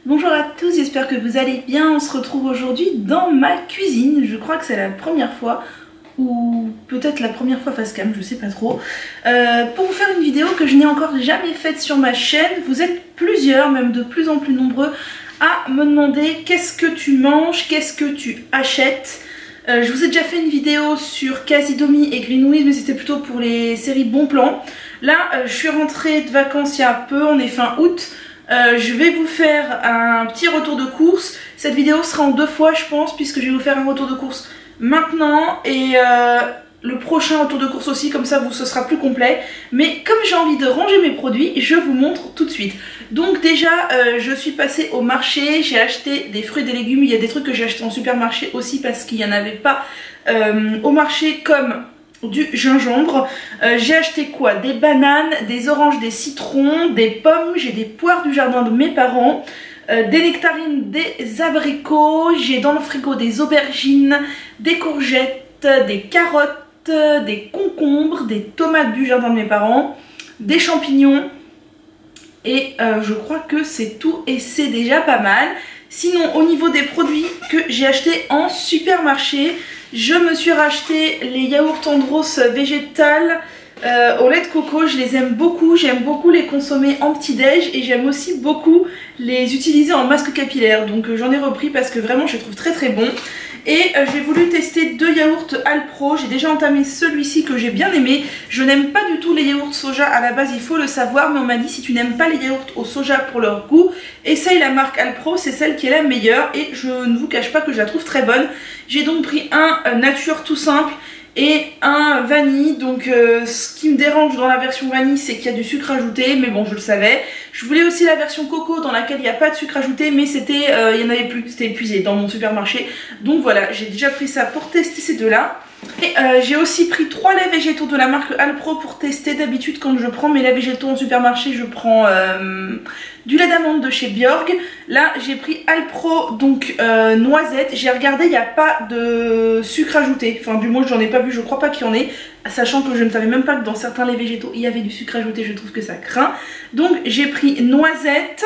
Bonjour à tous, j'espère que vous allez bien. On se retrouve aujourd'hui dans ma cuisine. Je crois que c'est la première fois, ou peut-être la première fois face cam, je sais pas trop, pour vous faire une vidéo que je n'ai encore jamais faite sur ma chaîne. Vous êtes plusieurs, même de plus en plus nombreux, à me demander qu'est-ce que tu manges, qu'est-ce que tu achètes. Je vous ai déjà fait une vidéo sur Casidomi et Greenwiz, mais c'était plutôt pour les séries Bon Plan. Là, je suis rentrée de vacances il y a peu, on est fin août. Je vais vous faire un petit retour de course. Cette vidéo sera en 2 fois je pense, puisque je vais vous faire un retour de course maintenant et le prochain retour de course aussi, comme ça ce sera plus complet. Mais comme j'ai envie de ranger mes produits, je vous montre tout de suite. Donc déjà je suis passée au marché, j'ai acheté des fruits et des légumes. Il y a des trucs que j'ai acheté en supermarché aussi parce qu'il n'y en avait pas au marché, comme du gingembre. J'ai acheté quoi? Des bananes, des oranges, des citrons, des pommes, j'ai des poires du jardin de mes parents, des nectarines, des abricots, j'ai dans le frigo des aubergines, des courgettes, des carottes, des concombres, des tomates du jardin de mes parents, des champignons et je crois que c'est tout et c'est déjà pas mal. Sinon au niveau des produits que j'ai achetés en supermarché, je me suis racheté les yaourts Andros végétal au lait de coco. Je les aime beaucoup, j'aime beaucoup les consommer en petit déj et j'aime aussi beaucoup les utiliser en masque capillaire. Donc j'en ai repris parce que vraiment je les trouve très très bons. Et j'ai voulu tester 2 yaourts Alpro. J'ai déjà entamé celui-ci que j'ai bien aimé. Je n'aime pas du tout les yaourts soja à la base, il faut le savoir, mais on m'a dit si tu n'aimes pas les yaourts au soja pour leur goût, essaye la marque Alpro, c'est celle qui est la meilleure et je ne vous cache pas que je la trouve très bonne. J'ai donc pris un nature tout simple et un vanille. Donc ce qui me dérange dans la version vanille, c'est qu'il y a du sucre ajouté, mais bon je le savais. Je voulais aussi la version coco dans laquelle il n'y a pas de sucre ajouté, mais c'était, il n'y en avait plus, c'était épuisé dans mon supermarché. Donc voilà, j'ai déjà pris ça pour tester ces deux-là. Et j'ai aussi pris 3 laits végétaux de la marque Alpro pour tester. D'habitude quand je prends mes laits végétaux en supermarché, je prends du lait d'amande de chez Bjorg. Là j'ai pris Alpro, donc noisette. J'ai regardé, il n'y a pas de sucre ajouté. Enfin du moins j'en ai pas vu, je crois pas qu'il y en ait. Sachant que je ne savais même pas que dans certains laits végétaux il y avait du sucre ajouté, je trouve que ça craint. Donc j'ai pris noisette.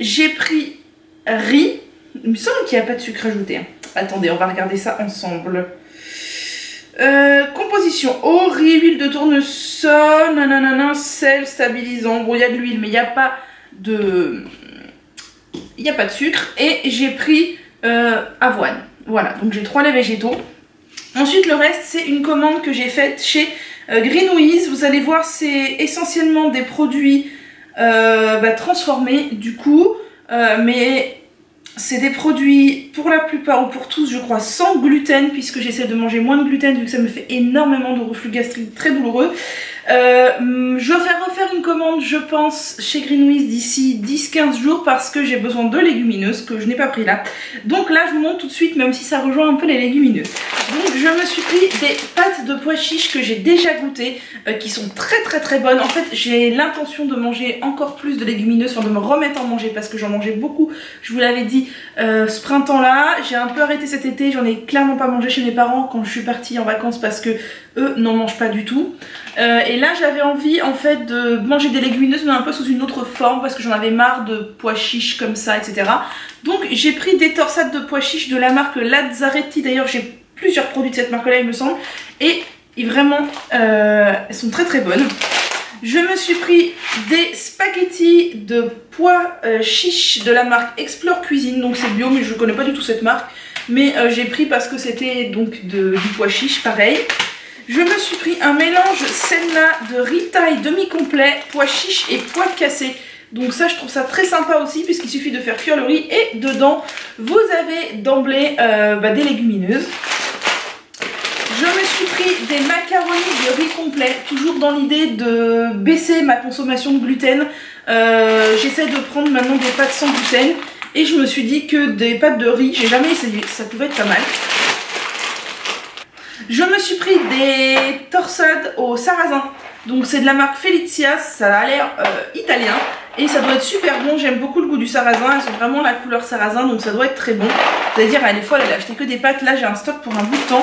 J'ai pris riz. Il me semble qu'il n'y a pas de sucre ajouté, hein. Attendez, on va regarder ça ensemble. Composition: eau, riz, huile de tournesol, nanana, sel, stabilisant. Bon, il y a de l'huile, mais il n'y a pas de... il n'y a pas de sucre. Et j'ai pris avoine. Voilà, donc j'ai 3 laits végétaux. Ensuite, le reste, c'est une commande que j'ai faite chez Greenwiz. Vous allez voir, c'est essentiellement des produits transformés, du coup. Mais... c'est des produits pour la plupart ou pour tous je crois sans gluten, puisque j'essaie de manger moins de gluten vu que ça me fait énormément de reflux gastrique très douloureux. Je vais refaire une commande je pense chez Greenwiz d'ici 10-15 jours parce que j'ai besoin de légumineuses que je n'ai pas pris là. Donc là je vous montre tout de suite, même si ça rejoint un peu les légumineuses. Donc je me suis pris des pâtes de pois chiches que j'ai déjà goûtées, qui sont très très très bonnes. En fait j'ai l'intention de manger encore plus de légumineuses, enfin de me remettre à en manger parce que j'en mangeais beaucoup, je vous l'avais dit, ce printemps là. J'ai un peu arrêté cet été, j'en ai clairement pas mangé chez mes parents quand je suis partie en vacances parce que eux n'en mangent pas du tout. Et là j'avais envie en fait de manger des légumineuses mais un peu sous une autre forme parce que j'en avais marre de pois chiches comme ça, etc. Donc j'ai pris des torsades de pois chiches de la marque Lazzaretti. D'ailleurs j'ai plusieurs produits de cette marque là il me semble. Et vraiment elles sont très très bonnes. Je me suis pris des spaghettis de pois chiches de la marque Explore Cuisine. Donc c'est bio mais je connais pas du tout cette marque. Mais j'ai pris parce que c'était donc du pois chiche pareil. Je me suis pris un mélange Senna de riz taille demi-complet, pois chiches et pois cassés. Donc ça je trouve ça très sympa aussi puisqu'il suffit de faire cuire le riz et dedans vous avez d'emblée des légumineuses. Je me suis pris des macaronis de riz complet, toujours dans l'idée de baisser ma consommation de gluten. J'essaie de prendre maintenant des pâtes sans gluten et je me suis dit que des pâtes de riz, j'ai jamais essayé, ça pouvait être pas mal. Je me suis pris des torsades au sarrasin. Donc c'est de la marque Felicias, ça a l'air italien. Et ça doit être super bon, j'aime beaucoup le goût du sarrasin, elles sont vraiment la couleur sarrasin, donc ça doit être très bon. Vous allez dire, elle est folle, elle a acheté que des pâtes, là j'ai un stock pour un bout de temps.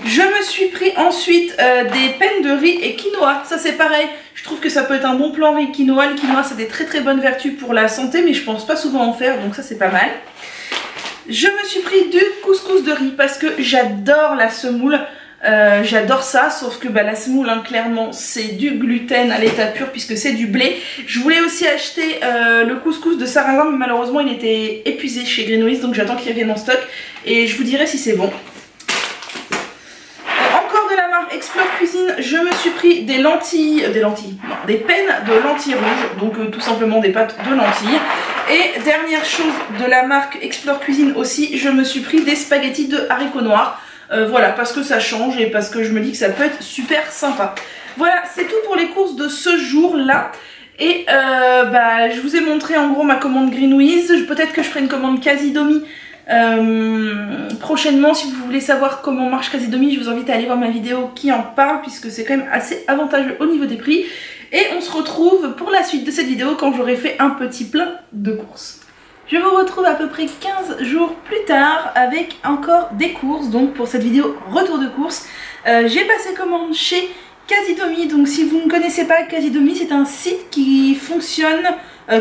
Je me suis pris ensuite des peines de riz et quinoa, ça c'est pareil. Je trouve que ça peut être un bon plan riz quinoa. Le quinoa ça a des très bonnes vertus pour la santé, mais je pense pas souvent en faire, donc ça c'est pas mal. Je me suis pris du couscous de riz parce que j'adore la semoule. J'adore ça, sauf que la semoule hein, clairement c'est du gluten à l'état pur puisque c'est du blé. Je voulais aussi acheter le couscous de sarrasin, mais malheureusement il était épuisé chez Greenwiz, donc j'attends qu'il revienne en stock et je vous dirai si c'est bon. Encore de la marque Explore Cuisine, je me suis pris des lentilles, des peines de lentilles rouges, donc tout simplement des pâtes de lentilles. Et dernière chose de la marque Explore Cuisine aussi, je me suis pris des spaghettis de haricots noirs. Voilà, parce que ça change et parce que je me dis que ça peut être super sympa. Voilà, c'est tout pour les courses de ce jour-là. Et je vous ai montré en gros ma commande Greenwiz. Peut-être que je ferai une commande Casidomi prochainement. Si vous voulez savoir comment marche Casidomi, je vous invite à aller voir ma vidéo qui en parle, puisque c'est quand même assez avantageux au niveau des prix. Et on se retrouve pour la suite de cette vidéo quand j'aurai fait un petit plein de courses. Je vous retrouve à peu près 15 jours plus tard avec encore des courses, donc pour cette vidéo retour de course. J'ai passé commande chez Casidomi, donc si vous ne connaissez pas Casidomi, c'est un site qui fonctionne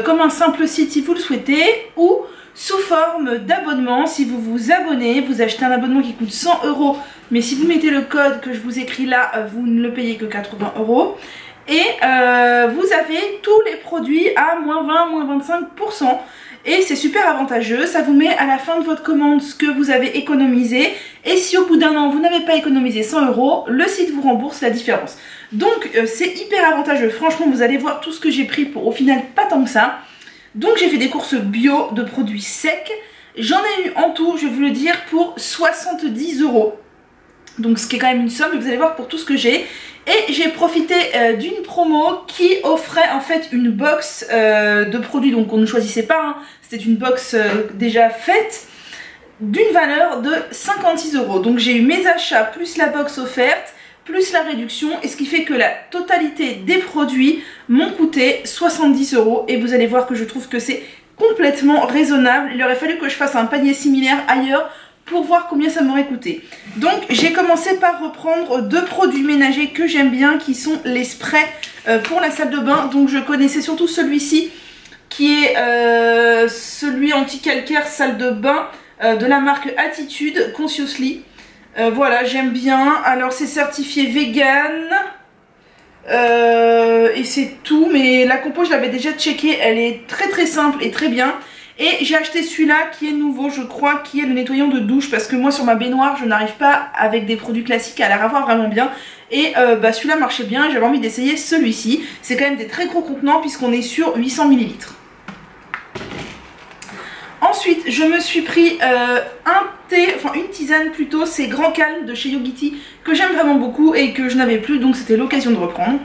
comme un simple site si vous le souhaitez, ou sous forme d'abonnement. Si vous vous abonnez, vous achetez un abonnement qui coûte 100 €, mais si vous mettez le code que je vous écris là, vous ne le payez que 80 €. Et vous avez tous les produits à moins 20, moins 25%. Et c'est super avantageux, ça vous met à la fin de votre commande ce que vous avez économisé. Et si au bout d'un an vous n'avez pas économisé 100 €, le site vous rembourse la différence. Donc c'est hyper avantageux, franchement vous allez voir tout ce que j'ai pris pour au final pas tant que ça. Donc j'ai fait des courses bio de produits secs. J'en ai eu en tout, je vais vous le dire, pour 70 €. Donc ce qui est quand même une somme, et vous allez voir pour tout ce que j'ai. Et j'ai profité d'une promo qui offrait en fait une box de produits, donc on ne choisissait pas, hein. C'était une box déjà faite, d'une valeur de 56 €. Donc j'ai eu mes achats plus la box offerte, plus la réduction, et ce qui fait que la totalité des produits m'ont coûté 70 €. Et vous allez voir que je trouve que c'est complètement raisonnable. Il aurait fallu que je fasse un panier similaire ailleurs pour voir combien ça m'aurait coûté. Donc j'ai commencé par reprendre deux produits ménagers que j'aime bien, qui sont les sprays pour la salle de bain. Donc je connaissais surtout celui-ci qui est celui anti-calcaire salle de bain de la marque Attitude Consciously. Voilà, j'aime bien. Alors c'est certifié vegan et c'est tout, mais la compo je l'avais déjà checké, elle est très simple et très bien. Et j'ai acheté celui-là qui est nouveau, je crois, qui est le nettoyant de douche, parce que moi sur ma baignoire je n'arrive pas avec des produits classiques à la ravoir vraiment bien. Et celui-là marchait bien et j'avais envie d'essayer celui-ci. C'est quand même des très gros contenants puisqu'on est sur 800 ml. Ensuite je me suis pris une tisane plutôt, c'est Grand Calme de chez Yogiti, que j'aime vraiment beaucoup et que je n'avais plus, donc c'était l'occasion de reprendre.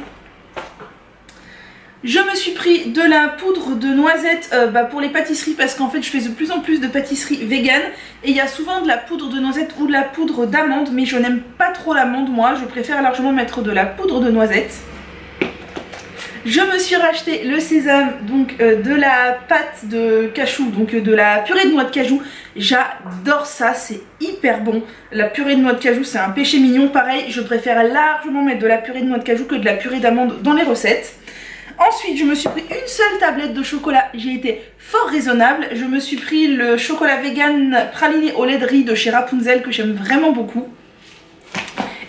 Je me suis pris de la poudre de noisette pour les pâtisseries, parce qu'en fait je fais de plus en plus de pâtisseries vegan et il y a souvent de la poudre de noisette ou de la poudre d'amande, mais je n'aime pas trop l'amande moi, je préfère largement mettre de la poudre de noisette. Je me suis racheté le sésame, donc de la pâte de cachou, donc de la purée de noix de cajou. J'adore ça, c'est hyper bon. La purée de noix de cajou c'est un péché mignon, pareil je préfère largement mettre de la purée de noix de cajou que de la purée d'amande dans les recettes. Ensuite je me suis pris une seule tablette de chocolat, j'ai été fort raisonnable. Je me suis pris le chocolat vegan praliné au lait de riz de chez Rapunzel que j'aime vraiment beaucoup.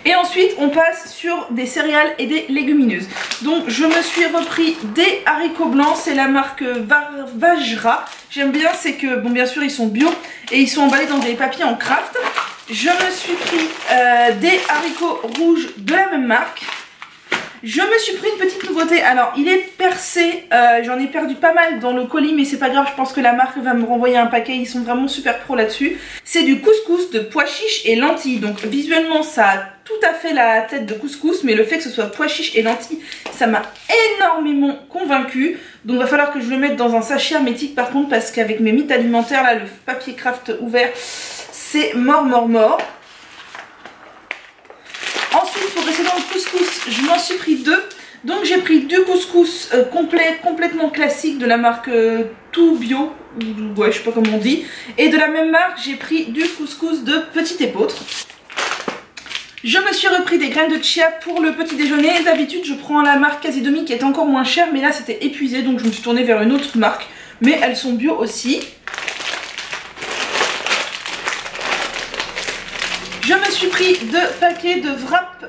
Et ensuite on passe sur des céréales et des légumineuses. Donc je me suis repris des haricots blancs, c'est la marque Vajra. J'aime bien, c'est que bon bien sûr ils sont bio et ils sont emballés dans des papiers en craft. Je me suis pris des haricots rouges de la même marque. Je me suis pris une petite nouveauté, alors il est percé, j'en ai perdu pas mal dans le colis mais c'est pas grave, je pense que la marque va me renvoyer un paquet, ils sont vraiment super pro là-dessus. C'est du couscous de pois chiches et lentilles, donc visuellement ça a tout à fait la tête de couscous, mais le fait que ce soit pois chiches et lentilles, ça m'a énormément convaincue. Donc il va falloir que je le mette dans un sachet hermétique par contre, parce qu'avec mes mythes alimentaires là, le papier craft ouvert, c'est mort. Ensuite pour rester dans le couscous, je m'en suis pris deux. Donc j'ai pris du couscous complètement classique de la marque Tout Bio, ouais je sais pas comment on dit. Et de la même marque j'ai pris du couscous de Petit Épeautre. Je me suis repris des graines de chia pour le petit déjeuner. D'habitude je prends la marque Casidomi qui est encore moins chère, mais là c'était épuisé donc je me suis tournée vers une autre marque. Mais elles sont bio aussi. Je me suis pris 2 paquets de wrap,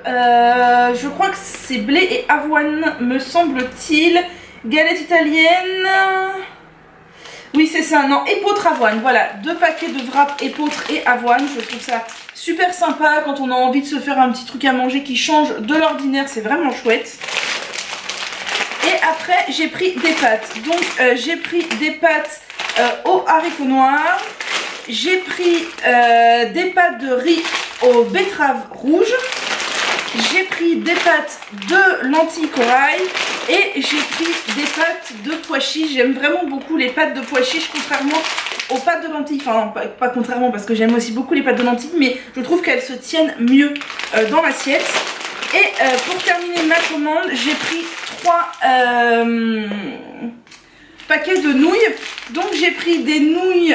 je crois que c'est blé et avoine me semble-t-il. Galette italienne, oui c'est ça, non, épeautre avoine, voilà, 2 paquets de wrap épeautre et avoine. Je trouve ça super sympa quand on a envie de se faire un petit truc à manger qui change de l'ordinaire, c'est vraiment chouette. Et après j'ai pris des pâtes, donc j'ai pris des pâtes aux haricots noirs. J'ai pris des pâtes de riz aux betteraves rouges. J'ai pris des pâtes de lentilles corail. Et j'ai pris des pâtes de pois chiches. J'aime vraiment beaucoup les pâtes de pois chiches, contrairement aux pâtes de lentilles. Enfin, pas contrairement parce que j'aime aussi beaucoup les pâtes de lentilles. Mais je trouve qu'elles se tiennent mieux dans l'assiette. Et pour terminer ma commande, j'ai pris 3... paquet de nouilles. Donc j'ai pris des nouilles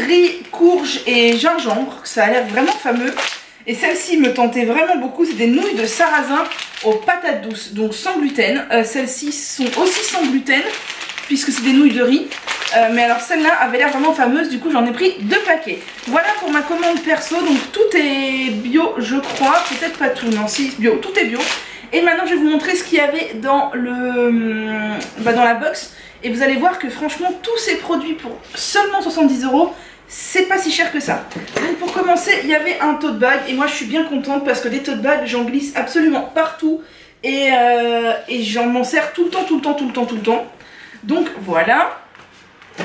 riz, courge et gingembre. Ça a l'air vraiment fameux. Et celle-ci me tentait vraiment beaucoup. C'est des nouilles de sarrasin aux patates douces. Donc sans gluten. Celles-ci sont aussi sans gluten puisque c'est des nouilles de riz. Mais alors celle-là avait l'air vraiment fameuse. Du coup j'en ai pris 2 paquets. Voilà pour ma commande perso. Donc tout est bio je crois. Peut-être pas tout. Non si bio. Tout est bio. Et maintenant je vais vous montrer ce qu'il y avait dans dans la box. Et vous allez voir que franchement tous ces produits pour seulement 70 €, c'est pas si cher que ça. Donc pour commencer il y avait un tote bag et moi je suis bien contente parce que des tote bags j'en glisse absolument partout. Et j'en m'en sers tout le temps. Donc voilà.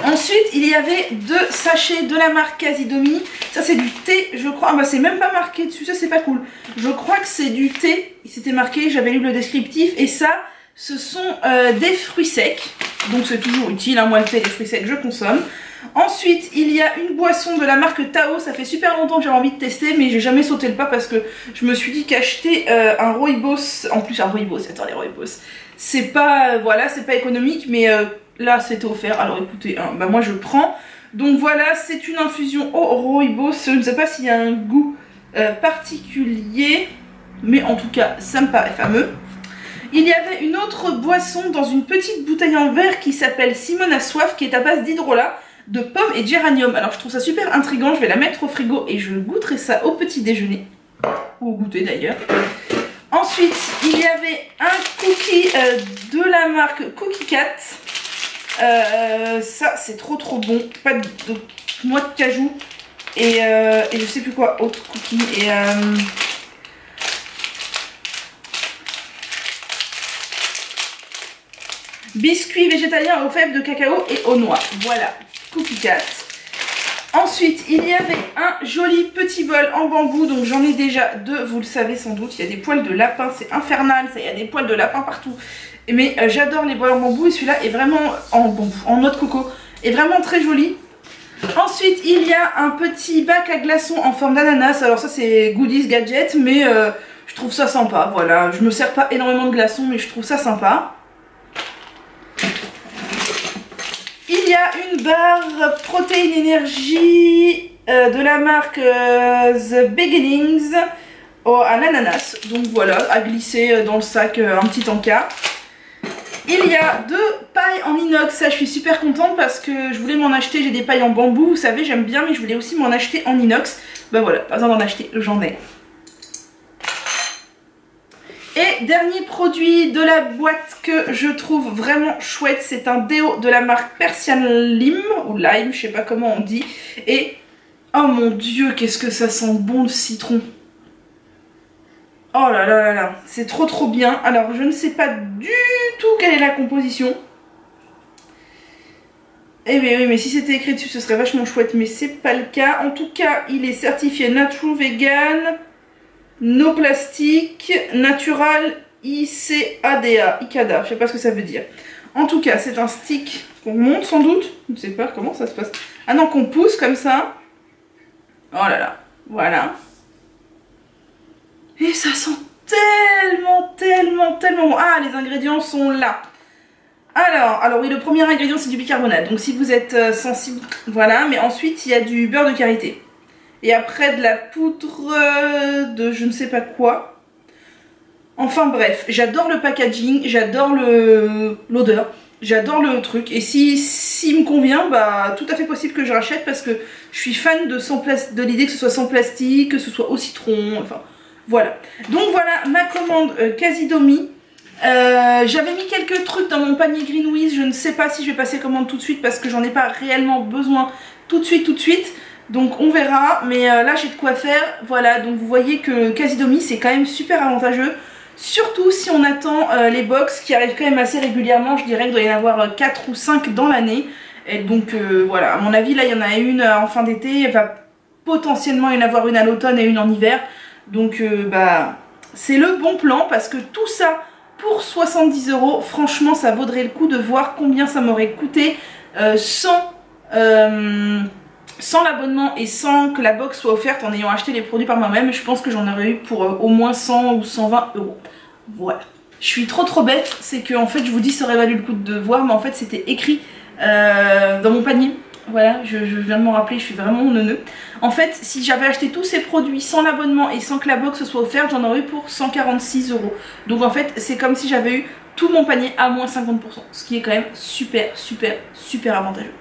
Ensuite il y avait 2 sachets de la marque Casidomi. Ça c'est du thé je crois. Ah bah c'est même pas marqué dessus, ça c'est pas cool. Je crois que c'est du thé, il s'était marqué, j'avais lu le descriptif. Et ça ce sont des fruits secs. Donc c'est toujours utile, hein. Moi le thé et les fruits secs je consomme. Ensuite il y a une boisson de la marque Tao. Ça fait super longtemps que j'avais envie de tester mais j'ai jamais sauté le pas parce que je me suis dit qu'acheter un rooibos, en plus un rooibos, attends les rooibos, c'est pas, voilà, c'est pas économique mais là c'était offert. Alors écoutez, hein, bah moi je prends. Donc voilà, c'est une infusion au rooibos. Je ne sais pas s'il y a un goût particulier, mais en tout cas ça me paraît fameux. Il y avait une autre boisson dans une petite bouteille en verre qui s'appelle Simone a soif, qui est à base d'hydrolat, de pommes et de géranium. Alors je trouve ça super intriguant, je vais la mettre au frigo et je goûterai ça au petit déjeuner. Ou au goûter d'ailleurs. Ensuite, il y avait un cookie de la marque Cookie Cat. Ça c'est trop bon. Pas de noix de cajou. Et je sais plus quoi, autre cookie. Et... biscuits végétaliens aux fèves de cacao et aux noix. Voilà, Cookie Cat. Ensuite, il y avait un joli petit bol en bambou. Donc j'en ai déjà 2, vous le savez sans doute. Il y a des poils de lapin, c'est infernal. Ça, il y a des poils de lapin partout. Mais j'adore les bols en bambou. Et celui-là est vraiment en bambou, en noix de coco. Est vraiment très joli. Ensuite, il y a un petit bac à glaçons en forme d'ananas. Alors ça, c'est goodies gadget. Mais je trouve ça sympa. Voilà, je me sers pas énormément de glaçons. Mais je trouve ça sympa. Il y a une barre protéine énergie de la marque The Beginnings à l'ananas. Donc voilà, à glisser dans le sac un petit encas. Il y a 2 pailles en inox. Ça je suis super contente parce que je voulais m'en acheter. J'ai des pailles en bambou, vous savez j'aime bien, mais je voulais aussi m'en acheter en inox. Bah voilà, pas besoin d'en acheter, j'en ai. Et dernier produit de la boîte que je trouve vraiment chouette, c'est un déo de la marque Persian Lime, ou Lime, je sais pas comment on dit. Et oh mon dieu, qu'est-ce que ça sent bon le citron. Oh là là là là, c'est trop bien. Alors je ne sais pas du tout quelle est la composition. Eh bien oui, mais si c'était écrit dessus ce serait vachement chouette, mais c'est pas le cas. En tout cas, il est certifié Natural Vegan, No Plastique, Natural ICADA, je sais pas ce que ça veut dire. En tout cas, c'est un stick qu'on monte sans doute, je ne sais pas comment ça se passe. Ah non, qu'on pousse comme ça. Oh là là, voilà. Et ça sent tellement bon. Ah, les ingrédients sont là. Alors oui, le premier ingrédient c'est du bicarbonate, donc si vous êtes sensible, voilà, mais ensuite il y a du beurre de karité. Et après de la poudre de je ne sais pas quoi. Enfin bref, j'adore le packaging, j'adore l'odeur, j'adore le truc. Et si me convient, bah tout à fait possible que je rachète parce que je suis fan de l'idée que ce soit sans plastique, que ce soit au citron, enfin voilà. Donc voilà ma commande Casidomi. J'avais mis quelques trucs dans mon panier Greenwiz, je ne sais pas si je vais passer commande tout de suite parce que j'en ai pas réellement besoin tout de suite. Donc on verra, mais là j'ai de quoi faire. Voilà, donc vous voyez que Casidomi c'est quand même super avantageux. Surtout si on attend les box qui arrivent quand même assez régulièrement. Je dirais qu'il doit y en avoir 4 ou 5 dans l'année. Et donc voilà, à mon avis là il y en a une en fin d'été. Il va potentiellement y en avoir une à l'automne et une en hiver. Donc bah c'est le bon plan parce que tout ça pour 70 €, franchement ça vaudrait le coup de voir combien ça m'aurait coûté sans l'abonnement et sans que la box soit offerte en ayant acheté les produits par moi-même. Je pense que j'en aurais eu pour au moins 100 ou 120 €. Voilà. Je suis trop bête, c'est que en fait je vous dis ça aurait valu le coup de voir, mais en fait c'était écrit dans mon panier. Voilà, je viens de m'en rappeler, je suis vraiment neuneu. En fait, si j'avais acheté tous ces produits sans l'abonnement et sans que la box soit offerte, j'en aurais eu pour 146 €. Donc en fait, c'est comme si j'avais eu tout mon panier à moins 50%, ce qui est quand même super avantageux.